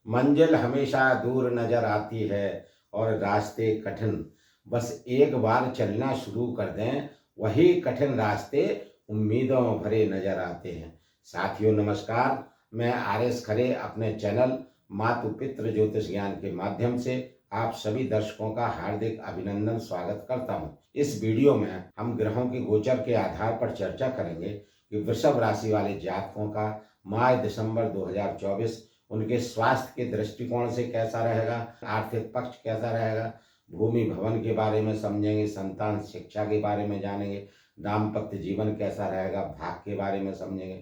मंजिल हमेशा दूर नजर आती है और रास्ते कठिन। बस एक बार चलना शुरू कर दें, वही कठिन रास्ते उम्मीदों भरे नजर आते हैं। साथियों नमस्कार, मैं आर.एस. खरे अपने चैनल मातु पितृ ज्योतिष ज्ञान के माध्यम से आप सभी दर्शकों का हार्दिक अभिनंदन स्वागत करता हूं। इस वीडियो में हम ग्रहों के गोचर के आधार पर चर्चा करेंगे कि वृषभ राशि वाले जातकों का मार्च दिसंबर 2024 उनके स्वास्थ्य के दृष्टिकोण से कैसा रहेगा, आर्थिक पक्ष कैसा रहेगा, भूमि भवन के बारे में समझेंगे, संतान शिक्षा के बारे में जानेंगे, दाम्पत्य जीवन कैसा रहेगा, भाग के बारे में समझेंगे,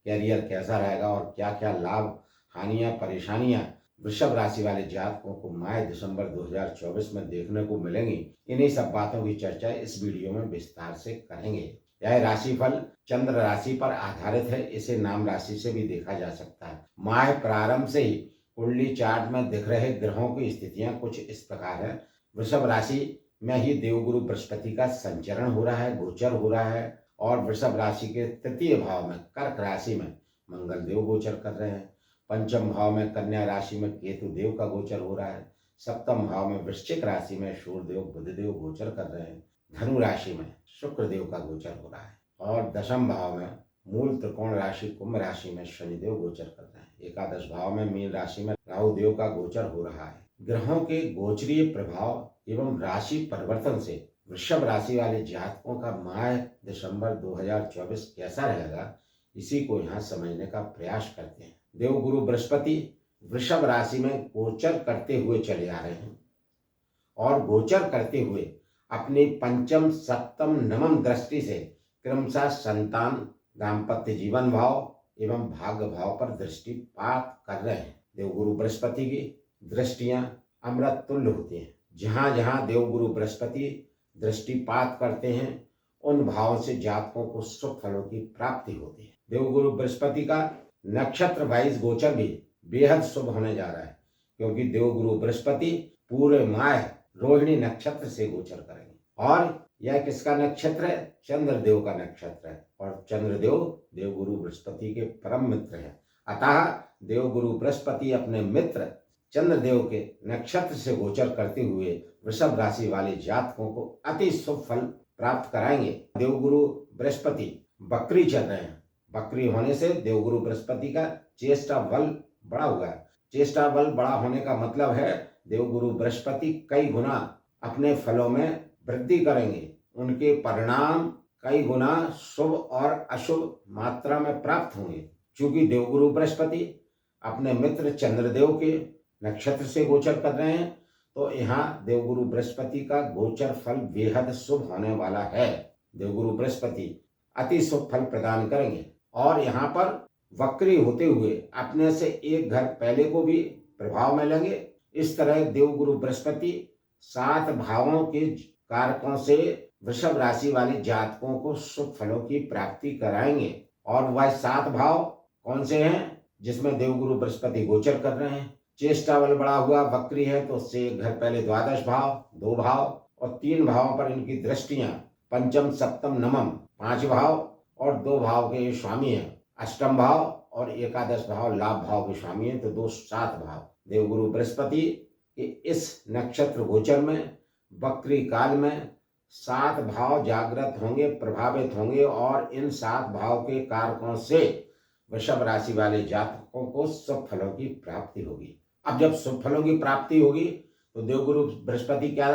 कैरियर कैसा रहेगा और क्या क्या लाभ, हानियां, परेशानियां वृषभ राशि वाले जातकों को मार्च दिसंबर 2024 में देखने को मिलेंगी। इन्हीं सब बातों की चर्चा इस वीडियो में विस्तार से करेंगे। यह राशिफल चंद्र राशि पर आधारित है, इसे नाम राशि से भी देखा जा सकता है। माह प्रारंभ से ही कुंडली चार्ट में दिख रहे ग्रहों की स्थितियां कुछ इस प्रकार है। वृषभ राशि में ही देवगुरु बृहस्पति का संचरण हो रहा है, गोचर हो रहा है, और वृषभ राशि के तृतीय भाव में कर्क राशि में मंगल देव गोचर कर रहे हैं। पंचम भाव में कन्या राशि में केतु देव का गोचर हो रहा है। सप्तम भाव में वृश्चिक राशि में सूर्यदेव बुधदेव गोचर कर रहे हैं। धनु राशि में शुक्रदेव का गोचर हो रहा है और दशम भाव में मूल त्रिकोण राशि कुंभ राशि में शनिदेव गोचर कर रहे हैं। एकादश भाव में मीन राशि में राहु देव का गोचर हो रहा है। ग्रहों के गोचरीय प्रभाव एवं राशि परिवर्तन से वृषभ राशि वाले जातकों का माह दिसंबर 2024 कैसा रहेगा, इसी को यहाँ समझने का प्रयास करते हैं। देवगुरु बृहस्पति वृषभ राशि में गोचर करते हुए चले आ रहे हैं और गोचर करते हुए अपनी पंचम सप्तम नवम दृष्टि से क्रमशः संतान, दाम्पत्य जीवन भाव एवं भाग्य भाव पर दृष्टिपात कर रहे हैं। देवगुरु बृहस्पति की दृष्टियां अमृत तुल्य होती हैं। जहां जहां देवगुरु बृहस्पति दृष्टिपात करते हैं, उन भावों से जातकों को सुख फलों की प्राप्ति होती है। देवगुरु बृहस्पति का नक्षत्र वाइज गोचर भी बेहद शुभ होने जा रहा है, क्योंकि देवगुरु बृहस्पति पूरे माह रोहिणी नक्षत्र से गोचर करेंगे। और यह किसका नक्षत्र है? चंद्रदेव का नक्षत्र है, और चंद्रदेव देवगुरु बृहस्पति के परम मित्र हैं। अतः देवगुरु बृहस्पति अपने मित्र चंद्रदेव के नक्षत्र से गोचर करते हुए वृषभ राशि वाले जातकों को अति शुभ फल प्राप्त कराएंगे। देवगुरु बृहस्पति बकरी चल रहे हैं। बकरी होने से देवगुरु बृहस्पति का चेष्टा बल बढ़ा हुआ है। चेष्टा बल बड़ा होने का मतलब है देवगुरु बृहस्पति कई गुना अपने फलों में वृद्धि करेंगे। उनके परिणाम कई गुना शुभ और अशुभ मात्रा में प्राप्त होंगे। चूंकि देवगुरु बृहस्पति अपने मित्र चंद्रदेव के नक्षत्र से गोचर कर रहे हैं, तो यहाँ देवगुरु बृहस्पति का गोचर फल बेहद शुभ होने वाला है। देवगुरु बृहस्पति अति शुभ फल प्रदान करेंगे और यहाँ पर वक्री होते हुए अपने से एक घर पहले को भी प्रभाव में लेंगे। इस तरह देवगुरु बृहस्पति 7 भावों के कारकों से वृषभ राशि वाले जातकों को शुभ फलों की प्राप्ति कराएंगे। और वह 7 भाव कौन से हैं जिसमें देवगुरु बृहस्पति गोचर कर रहे हैं? चेष्टा बल बढ़ा हुआ वक्री है, तो उससे एक घर पहले द्वादश भाव, 2 भाव और 3 भावों पर इनकी दृष्टियां पंचम सप्तम नवम 5 भाव और 2 भाव के स्वामी हैं। अष्टम भाव और एकादश भाव लाभ भाव के स्वामी हैं, तो 2 7 भाव। देवगुरु बृहस्पति के इस नक्षत्र गोचर में वक्री काल में 7 भाव जागृत होंगे, प्रभावित होंगे, और इन 7 भाव के कारकों से वृषभ राशि वाले जातकों को शुभ फलों की प्राप्ति होगी। अब जब शुभ फलों की प्राप्ति होगी तो देवगुरु बृहस्पति क्या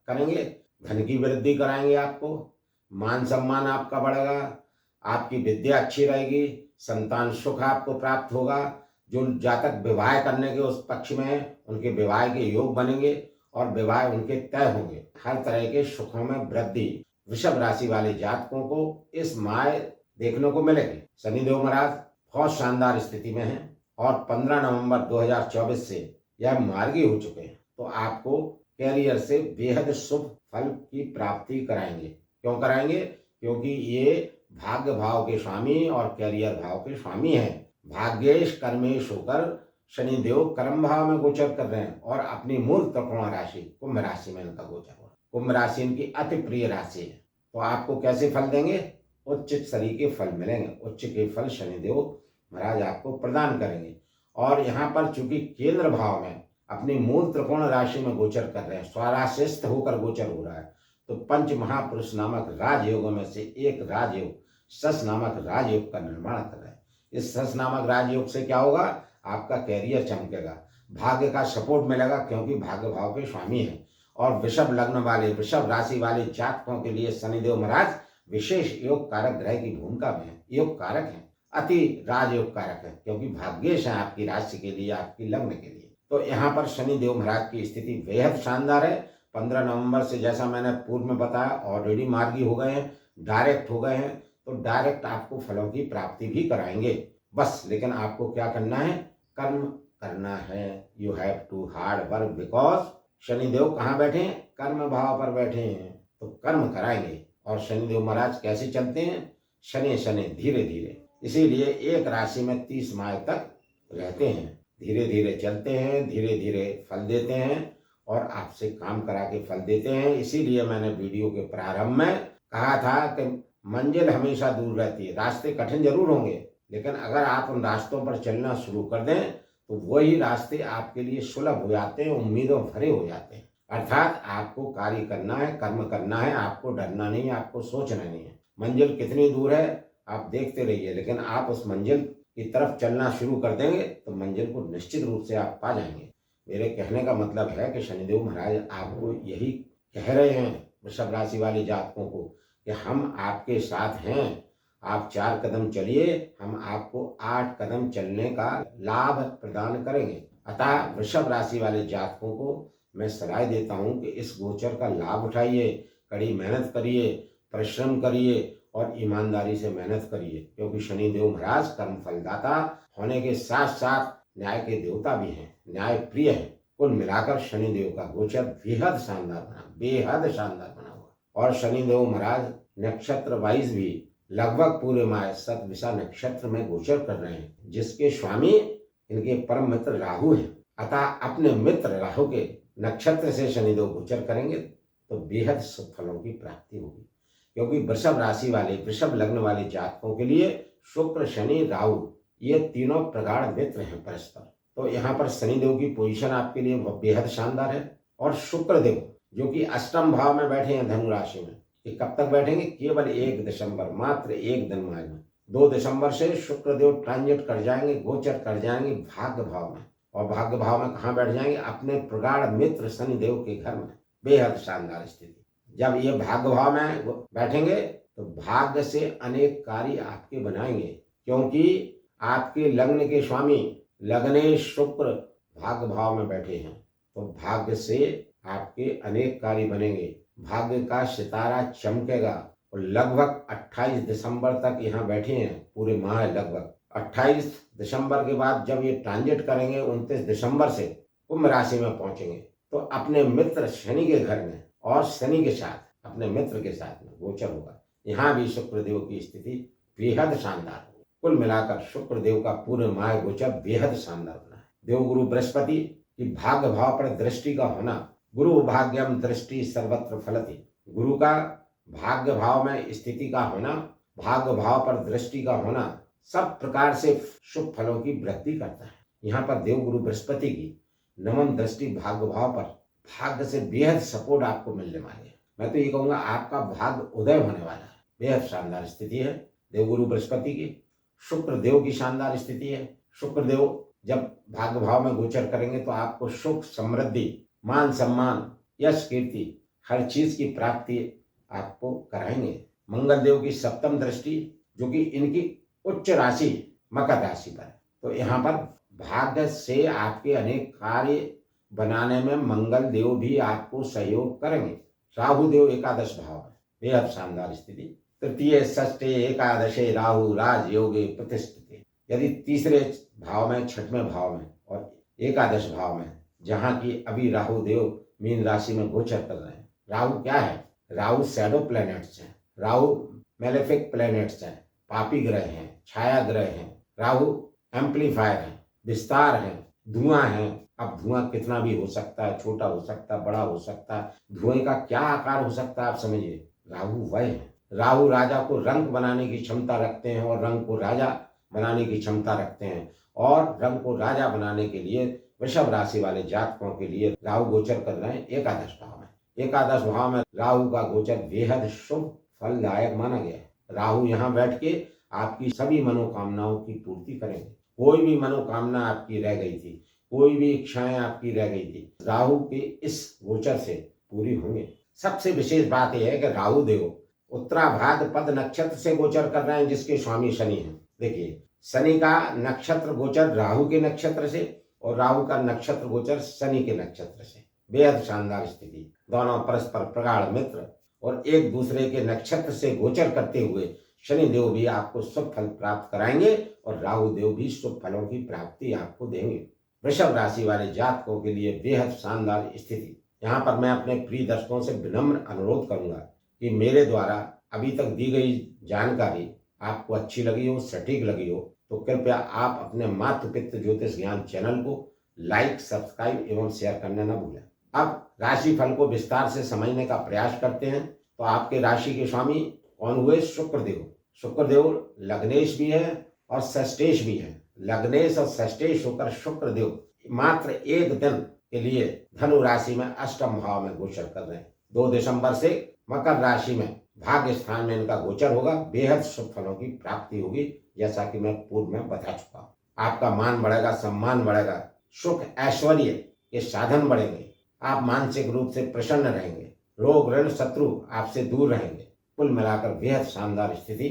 करेंगे? धन की वृद्धि कराएंगे, आपको मान सम्मान आपका बढ़ेगा, आपकी विद्या अच्छी रहेगी, संतान सुख आपको प्राप्त होगा। जो जातक विवाह करने के उस पक्ष में है, उनके विवाह के योग बनेंगे और विवाह उनके तय होंगे। हर तरह के सुखों में वृद्धि वृषभ राशि वाले जातकों को इस माह देखने को मिलेगी। शनिदेव महाराज बहुत शानदार स्थिति में हैं और 15 नवंबर 2024 से यह मार्गी हो चुके हैं, तो आपको कैरियर से बेहद शुभ फल की प्राप्ति कराएंगे। क्यों कराएंगे? क्योंकि ये भाग्य भाव के स्वामी और कैरियर भाव के स्वामी हैं। भाग्येश कर्मेश होकर शनिदेव कर्म भाव में गोचर कर रहे हैं और अपनी मूल त्रिकोण राशि कुंभ राशि में इनका गोचर हो रहा है। कुंभ राशि इनकी अति प्रिय राशि है। तो आपको कैसे फल देंगे? उच्च स्तरीय के फल मिलेंगे। उच्च के फल शनिदेव महाराज आपको प्रदान करेंगे और यहाँ पर चूंकि केंद्र भाव में अपनी मूल त्रिकोण राशि में गोचर कर रहे हैं, स्वाराशिष्ट होकर गोचर हो रहा है, तो पंच महापुरुष नामक राजयोगों में से एक राजयोग सस नामक राजयोग का निर्माण कर रहे हैं। इस सस नामक राजयोग से क्या होगा, आपका कैरियर चमकेगा, भाग्य का सपोर्ट मिलेगा, क्योंकि भाग्य भाव के स्वामी है। और वृषभ लग्न वाले, वृषभ राशि वाले जातकों के लिए शनिदेव महाराज विशेष योग कारक ग्रह की भूमिका में है, योग कारक है, अति राजयोग कारक है, क्योंकि भाग्येश है आपकी राशि के लिए, आपकी लग्न के लिए। तो यहाँ पर शनिदेव महाराज की स्थिति बेहद शानदार है। 15 नवंबर से, जैसा मैंने पूर्व में बताया, ऑलरेडी मार्गी हो गए हैं, डायरेक्ट हो गए हैं, तो डायरेक्ट आपको फलों की प्राप्ति भी कराएंगे। बस लेकिन आपको क्या करना है, कर्म करना है। You have to hard work, because Shanidev कहाँ बैठे हैं, कर्म भाव पर बैठे हैं, तो कर्म कराएंगे। और शनिदेव महाराज कैसे चलते हैं, शनि शनि धीरे धीरे, इसीलिए एक राशि में 30 माह तक रहते हैं, धीरे धीरे चलते हैं, धीरे धीरे फल देते हैं और आपसे काम करा के फल देते हैं। इसीलिए मैंने वीडियो के प्रारंभ में कहा था कि मंजिल हमेशा दूर रहती है, रास्ते कठिन जरूर होंगे, लेकिन अगर आप उन रास्तों पर चलना शुरू कर दें तो वही रास्ते आपके लिए सुलभ हो जाते हैं, उम्मीदों भरे हो जाते हैं। अर्थात आपको कार्य करना है, कर्म करना है, आपको डरना नहीं है, आपको सोचना नहीं है। मंजिल कितनी दूर है आप देखते रहिए, लेकिन आप उस मंजिल की तरफ चलना शुरू कर देंगे तो मंजिल को निश्चित रूप से आप पा जाएंगे। मेरे कहने का मतलब है कि शनिदेव महाराज आपको यही कह रहे हैं, वृषभ राशि वाले जातकों को, कि हम आपके साथ हैं, आप 4 कदम चलिए, हम आपको 8 कदम चलने का लाभ प्रदान करेंगे। अतः वृषभ राशि वाले जातकों को मैं सलाह देता हूं कि इस गोचर का लाभ उठाइए, कड़ी मेहनत करिए, परिश्रम करिए और ईमानदारी से मेहनत करिए, क्योंकि शनिदेव महाराज कर्म फलदाता होने के साथ साथ न्याय के देवता भी हैं, न्याय प्रिय हैं। कुल मिलाकर शनिदेव का गोचर बेहद शानदार बना, बेहद शानदार बना हुआ। और शनिदेव महाराज नक्षत्र वाइज भी लगभग पूरे माह शतभिषा नक्षत्र में गोचर कर रहे हैं, जिसके स्वामी इनके परम मित्र राहु हैं। अतः अपने मित्र राहु के नक्षत्र से शनिदेव गोचर करेंगे तो बेहद शुभ फलों की प्राप्ति होगी, क्योंकि वृषभ राशि वाले, वृषभ लग्न वाले जातकों के लिए शुक्र शनि राहु ये तीनों प्रगाढ़ मित्र हैं परस्पर। तो यहाँ पर शनिदेव की पोजीशन आपके लिए बेहद शानदार है। और शुक्रदेव जो कि अष्टम भाव में बैठे हैं धनु राशि में, ये कब तक बैठेंगे, केवल 1 दिसंबर, मात्र 1 दिन में। 2 दिसंबर से शुक्रदेव ट्रांजिट कर जाएंगे, गोचर कर जाएंगे भाग्य भाव में। और भाग्य भाव में कहाँ बैठ जाएंगे, अपने प्रगाढ़ मित्र शनिदेव के घर में। बेहद शानदार स्थिति। जब ये भाग्य भाव में बैठेंगे तो भाग्य से अनेक कार्य आपके बनाएंगे, क्योंकि आपके लग्न के स्वामी लग्नेश शुक्र भाग्य भाव में बैठे हैं, तो भाग्य से आपके अनेक कार्य बनेंगे, भाग्य का सितारा चमकेगा। और लगभग 28 दिसंबर तक यहाँ बैठे हैं, पूरे माह लगभग 28 दिसंबर के बाद जब ये ट्रांजिट करेंगे 29 दिसंबर से कुंभ राशि में पहुंचेंगे, तो अपने मित्र शनि के घर में और शनि के साथ अपने मित्र के साथ में गोचर होगा। यहाँ भी शुक्रदेव की स्थिति बेहद शानदार होगी। कुल मिलाकर शुक्रदेव का पूरे माह गोचर बेहद शानदार बना है। देवगुरु बृहस्पति की भाग्य भाव पर दृष्टि का होना, गुरु भाग्यम दृष्टि सर्वत्र फलति, गुरु का भाग्य भाव में स्थिति का होना, भाग्य भाव पर दृष्टि का होना सब प्रकार से शुभ फलों की वृद्धि करता है। यहाँ पर देवगुरु बृहस्पति की नवम दृष्टि भाग्य भाव पर, भाग्य से बेहद सपोर्ट आपको मिलने वाली है। मैं तो ये कहूँगा आपका भाग्य उदय होने वाला है। बेहद शानदार स्थिति है देवगुरु बृहस्पति की। शुक्र देव की शानदार स्थिति है। शुक्र देव जब भाग्य भाव में गोचर करेंगे तो आपको सुख, समृद्धि, मान सम्मान, यश, कीर्ति हर चीज की प्राप्ति आपको कराएंगे। मंगल देव की सप्तम दृष्टि जो कि इनकी उच्च राशि मकर राशि पर है, तो यहाँ पर भाग्य से आपके अनेक कार्य बनाने में मंगल देव भी आपको सहयोग करेंगे। राहु देव एकादश भाव में, बेहद शानदार स्थिति। तृतीय षष्ठे एकादशे राहु राज योगे प्रतिष्ठिते। यदि तीसरे भाव में, छठवें भाव में और एकादश भाव में, जहाँ की अभी राहु देव मीन राशि में गोचर कर रहे हैं। राहु क्या है, राहु शैडो प्लैनेट्स हैं, राहु मेलेफिक प्लैनेट्स हैं, पापी ग्रह हैं, छाया ग्रह हैं। राहु एम्पलीफायर है, विस्तार है, धुआं है। अब धुआं कितना भी हो सकता है, छोटा हो सकता है, बड़ा हो सकता है, धुएं का क्या आकार हो सकता है आप समझिए। राहु वह है। राहु राजा को रंग बनाने की क्षमता रखते हैं और रंग को राजा बनाने की क्षमता रखते हैं। और रंग को राजा बनाने के लिए वृषभ राशि वाले जातकों के लिए राहु गोचर कर रहे हैं एकादश भाव में। एकादश भाव में राहु का गोचर बेहद शुभ फलदायक माना गया है। राहु यहाँ बैठ के आपकी सभी मनोकामनाओं की पूर्ति करेंगे। कोई भी मनोकामना आपकी रह गई थी, कोई भी इच्छाएं आपकी रह गई थी, राहु के इस गोचर से पूरी होंगे। सबसे विशेष बात यह है कि राहु देव उत्तराभाद्र पद नक्षत्र से गोचर कर रहे हैं, जिसके स्वामी शनि हैं। देखिए, शनि का नक्षत्र गोचर राहु के नक्षत्र से और राहु का नक्षत्र गोचर शनि के नक्षत्र से, बेहद शानदार स्थिति। दोनों परस्पर प्रगाढ़ मित्र और एक दूसरे के नक्षत्र से गोचर करते हुए शनि देव भी आपको शुभ फल प्राप्त कराएंगे और राहु देव भी शुभ फलों की प्राप्ति आपको देंगे। वृषभ राशि वाले जातकों के लिए बेहद शानदार स्थिति। यहाँ पर मैं अपने प्रिय दर्शकों से विनम्र अनुरोध करूंगा कि मेरे द्वारा अभी तक दी गई जानकारी आपको अच्छी लगी हो, सटीक लगी हो, तो कृपया आप अपने मातृ पितृ ज्योतिष ज्ञान चैनल को लाइक, सब्सक्राइब एवं शेयर करना न भूलें। अब राशि फल को विस्तार से समझने का प्रयास करते हैं। तो आपके राशि के स्वामी कौन हुए? शुक्रदेव। शुक्रदेव लग्नेश भी है और षष्ठेश भी है। लग्नेश और षष्ठेश होकर शुक्रदेव मात्र एक दिन के लिए धनु राशि में अष्टम भाव में गोचर कर रहे हैं। 2 दिसंबर से मकर राशि में भाग्य स्थान में इनका गोचर होगा। बेहद शुभ फलों की प्राप्ति होगी, जैसा कि मैं पूर्व में बता चुका हूँ। आपका मान बढ़ेगा, सम्मान बढ़ेगा, सुख ऐश्वर्य के साधन बढ़ेंगे, आप मानसिक रूप से प्रसन्न रहेंगे, रोग ऋण शत्रु आपसे दूर रहेंगे। कुल मिलाकर बेहद शानदार स्थिति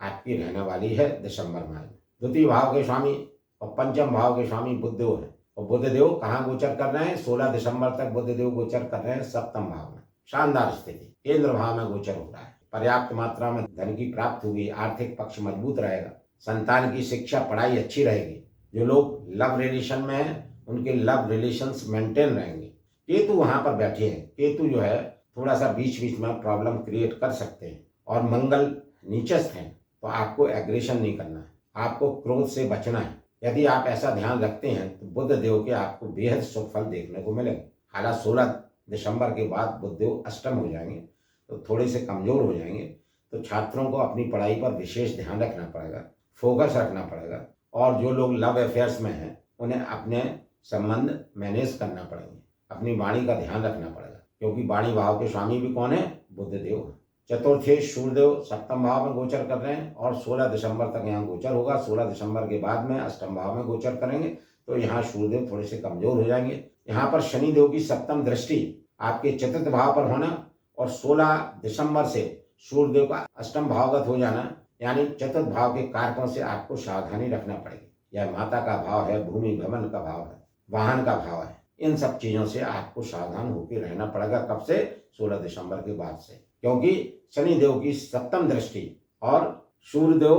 आपकी रहने वाली है दिसंबर माह में। द्वितीय भाव के स्वामी और पंचम भाव के स्वामी बुधदेव हैं और बुधदेव कहाँ गोचर कर रहे हैं? 16 दिसंबर तक बुधदेव गोचर कर रहे हैं सप्तम भाव में। शानदार स्थिति, केंद्र भाव में गोचर हो रहा है। पर्याप्त मात्रा में धन की प्राप्ति होगी, आर्थिक पक्ष मजबूत रहेगा, संतान की शिक्षा पढ़ाई अच्छी रहेगी। जो लोग लव रिलेशन में हैं उनके लव रिलेशंस मेंटेन रहेंगे। केतु वहां पर बैठे हैं। केतु जो है थोड़ा सा बीच बीच में प्रॉब्लम क्रिएट कर सकते हैं और मंगल नीचस्थ हैं, तो आपको एग्रेशन नहीं करना है, आपको क्रोध से बचना है। यदि आप ऐसा ध्यान रखते हैं तो बुध देव के आपको बेहद शुभ फल देखने को मिलेंगे। हालांकि 16 दिसंबर के बाद बुध देव अष्टम हो जाएंगे तो थोड़े से कमजोर हो जाएंगे, तो छात्रों को अपनी पढ़ाई पर विशेष ध्यान रखना पड़ेगा, फोकस रखना पड़ेगा। और जो लोग लव अफेयर्स में हैं उन्हें अपने संबंध मैनेज करना पड़ेंगे, अपनी वाणी का ध्यान रखना पड़ेगा, क्योंकि वाणी भाव के स्वामी भी कौन है? बुध देव है। चतुर्थेश सूर्यदेव सप्तम भाव में गोचर कर रहे हैं और 16 दिसंबर तक यहाँ गोचर होगा। 16 दिसंबर के बाद में अष्टम भाव में गोचर करेंगे, तो यहाँ सूर्यदेव थोड़े से कमजोर हो जाएंगे। यहाँ पर शनिदेव की सप्तम दृष्टि आपके चतुर्थ भाव पर होना और 16 दिसंबर से सूर्यदेव का अष्टम भावगत हो जाना, यानी चतुर्थ भाव के कारकों से आपको सावधानी रखना पड़ेगी। यह माता का भाव है, भूमि भवन का भाव है, वाहन का भाव है। इन सब चीजों से आपको सावधान होकर रहना पड़ेगा। कब से? 16 दिसंबर के बाद से, क्योंकि शनिदेव की सप्तम दृष्टि और सूर्यदेव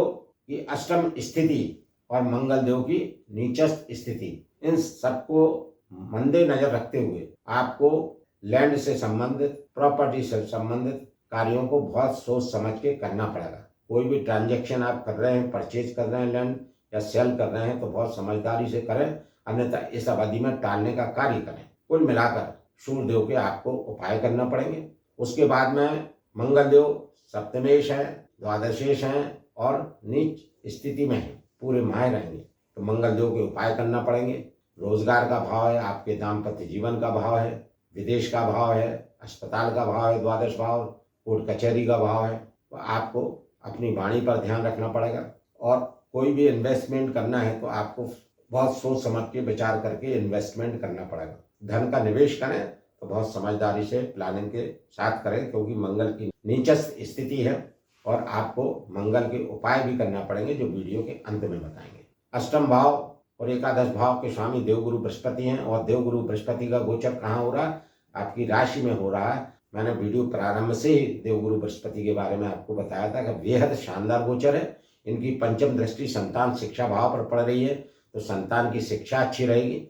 की अष्टम स्थिति और मंगल देव की नीचस्थ स्थिति, इन सबको मद्देनजर रखते हुए आपको लैंड से संबंधित, प्रॉपर्टी से संबंधित कार्यों को बहुत सोच समझ के करना पड़ेगा। कोई भी ट्रांजैक्शन आप कर रहे हैं, परचेज कर रहे हैं लैंड या सेल कर रहे हैं, तो बहुत समझदारी से करें, अन्यथा इस अवधि में टालने का कार्य करें। कुल मिलाकर सूर्यदेव के आपको उपाय करना पड़ेंगे। उसके बाद में मंगल देव सप्तमेश है, द्वादशेश हैं और नीच स्थिति में है, पूरे माह रहेंगे, तो मंगल देव के उपाय करना पड़ेंगे। रोजगार का भाव है, आपके दाम्पत्य जीवन का भाव है, विदेश का भाव है, अस्पताल का भाव है, द्वादश भाव, कोर्ट कचहरी का भाव है, तो आपको अपनी वाणी पर ध्यान रखना पड़ेगा। और कोई भी इन्वेस्टमेंट करना है तो आपको बहुत सोच समझ के विचार करके इन्वेस्टमेंट करना पड़ेगा। धन का निवेश करें तो बहुत समझदारी से प्लानिंग के साथ करें, क्योंकि मंगल की नीचस्थ स्थिति है और आपको मंगल के उपाय भी करना पड़ेंगे, जो वीडियो के अंत में बताएंगे। अष्टम भाव और एकादश भाव के स्वामी देवगुरु बृहस्पति हैं और देवगुरु बृहस्पति का गोचर कहाँ हो रहा है? आपकी राशि में हो रहा है। मैंने वीडियो प्रारंभ से ही देवगुरु बृहस्पति के बारे में आपको बताया था कि बेहद शानदार गोचर है। इनकी पंचम दृष्टि संतान शिक्षा भाव पर पड़ रही है, तो संतान की शिक्षा अच्छी रहेगी।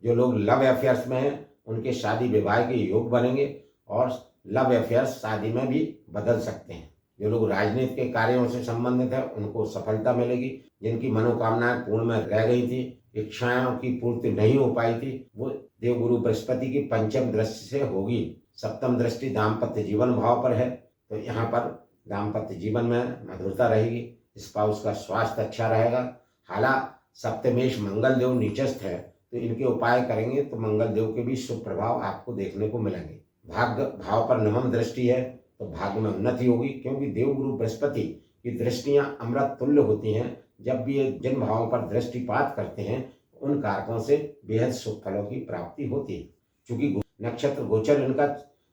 जो लोग लव अफेयर्स में हैं उनके शादी विवाह के योग बनेंगे और लव अफेयर्स शादी में भी बदल सकते हैं। जो लोग राजनीति के कार्यों से संबंधित है उनको सफलता मिलेगी। जिनकी मनोकामनाएं पूर्ण में रह गई थी, इच्छाओं की पूर्ति नहीं हो पाई थी, वो देवगुरु बृहस्पति की पंचम दृष्टि से होगी। सप्तम दृष्टि दाम्पत्य जीवन भाव पर है, तो यहाँ पर दाम्पत्य जीवन में मधुरता रहेगी, स्पाउस का स्वास्थ्य अच्छा रहेगा। हालांकि सप्तमेश मंगल देव नीचस्थ है, तो इनके उपाय करेंगे तो मंगल देव के भी शुभ प्रभाव आपको देखने को मिलेंगे। भाग्य भाव पर नवम दृष्टि है, तो भाग्य में उन्नति होगी, क्योंकि देवगुरु बृहस्पति की दृष्टियां अमृत तुल्य होती हैं। जब भी ये जिन भावों पर दृष्टिपात करते हैं, उन कारकों से बेहद शुभ फलों की प्राप्ति होती है। चूंकि नक्षत्र गोचर इनका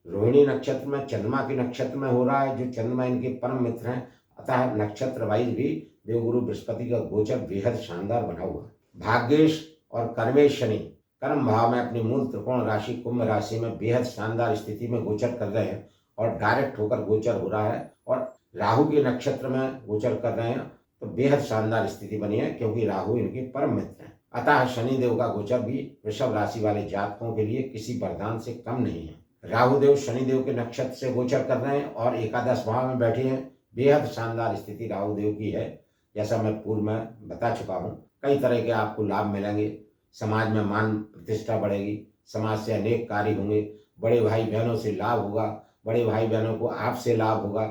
रोहिणी नक्षत्र में चंद्रमा के नक्षत्र में हो रहा है, जो चंद्रमा इनके परम मित्र हैं, अतः नक्षत्र वाइज भी देवगुरु बृहस्पति का गोचर बेहद शानदार बना हुआ है। भाग्येश और कर्मेश शनि कर्म भाव में अपनी मूल त्रिकोण राशि कुंभ राशि में बेहद शानदार स्थिति में गोचर कर रहे हैं और डायरेक्ट होकर गोचर हो रहा है, और राहु के नक्षत्र में गोचर कर रहे हैं, तो बेहद शानदार स्थिति बनी है, क्योंकि राहु इनके परम मित्र हैं। अतः शनि देव का गोचर भी वृषभ राशि वाले जातकों के लिए किसी वरदान से कम नहीं है। राहु देव शनि देव के नक्षत्र से गोचर कर रहे हैं और एकादश भाव में बैठे हैं। बेहद शानदार स्थिति राहु देव की है। जैसा मैं पूर्व में बता चुका हूँ, कई तरह के आपको लाभ मिलेंगे। समाज में मान प्रतिष्ठा बढ़ेगी, समाज से अनेक कार्य होंगे, बड़े भाई बहनों से लाभ होगा, बड़े भाई बहनों को आपसे लाभ होगा,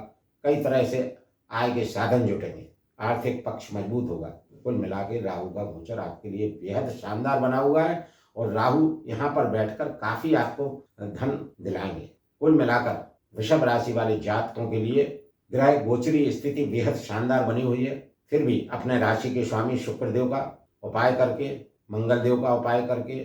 कई तरह से आय के साधन जुटेंगे, आर्थिक पक्ष मजबूत होगा। कुल मिला के राहु का गोचर आपके लिए बेहद शानदार बना हुआ है, और राहु यहाँ पर बैठकर काफी आपको धन दिलाएंगे। कुल मिलाकर वृषभ राशि वाले जातकों के लिए ग्रह गोचरी स्थिति बेहद शानदार बनी हुई है। फिर भी अपने राशि के स्वामी शुक्रदेव का उपाय करके, मंगल देव का उपाय करके,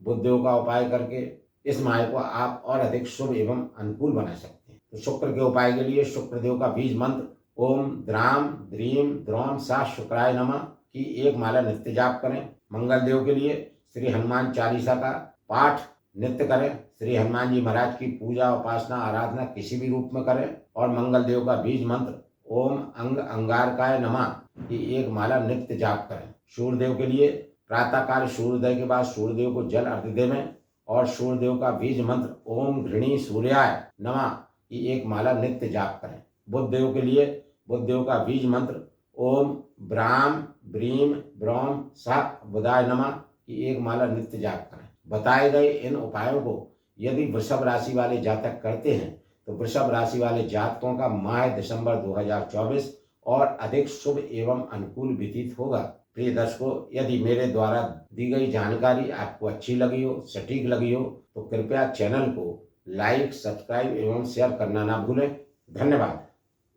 बुध देव का उपाय करके इस माह को आप और अधिक शुभ एवं अनुकूल बना सकते हैं। तो शुक्र के उपाय के लिए शुक्रदेव का बीज मंत्र ओम द्राम द्रीम द्रोम सा शुक्राय नमः की एक माला नित्य जाप करें। मंगल देव के लिए श्री हनुमान चालीसा का पाठ नित्य करें। श्री हनुमान जी महाराज की पूजा उपासना आराधना किसी भी रूप में करें, और मंगल देव का बीज मंत्र ओम अंग अंगारकाय नमः की एक माला नित्य जाप करें। सूर्यदेव के लिए प्रातःकाल सूर्योदय के बाद सूर्यदेव को जल अर्घ्य देवें, और सूर्यदेव का बीज मंत्र ओम घृणी सूर्याय नमः की एक माला नित्य जाप करें। बुध देव के लिए बुध देव का बीज मंत्र ओम ब्राम ब्रीम ब्रौम सा बुधाय नमः की एक माला नित्य जाप करें। बताए गए इन उपायों को यदि वृषभ राशि वाले जातक करते हैं, तो वृषभ राशि वाले जातकों का माह दिसंबर 2024 और अधिक शुभ एवं अनुकूल व्यतीत होगा। प्रिय दर्शकों, यदि मेरे द्वारा दी गई जानकारी आपको अच्छी लगी हो, सटीक लगी हो, तो कृपया चैनल को लाइक, सब्सक्राइब एवं शेयर करना ना भूलें। धन्यवाद।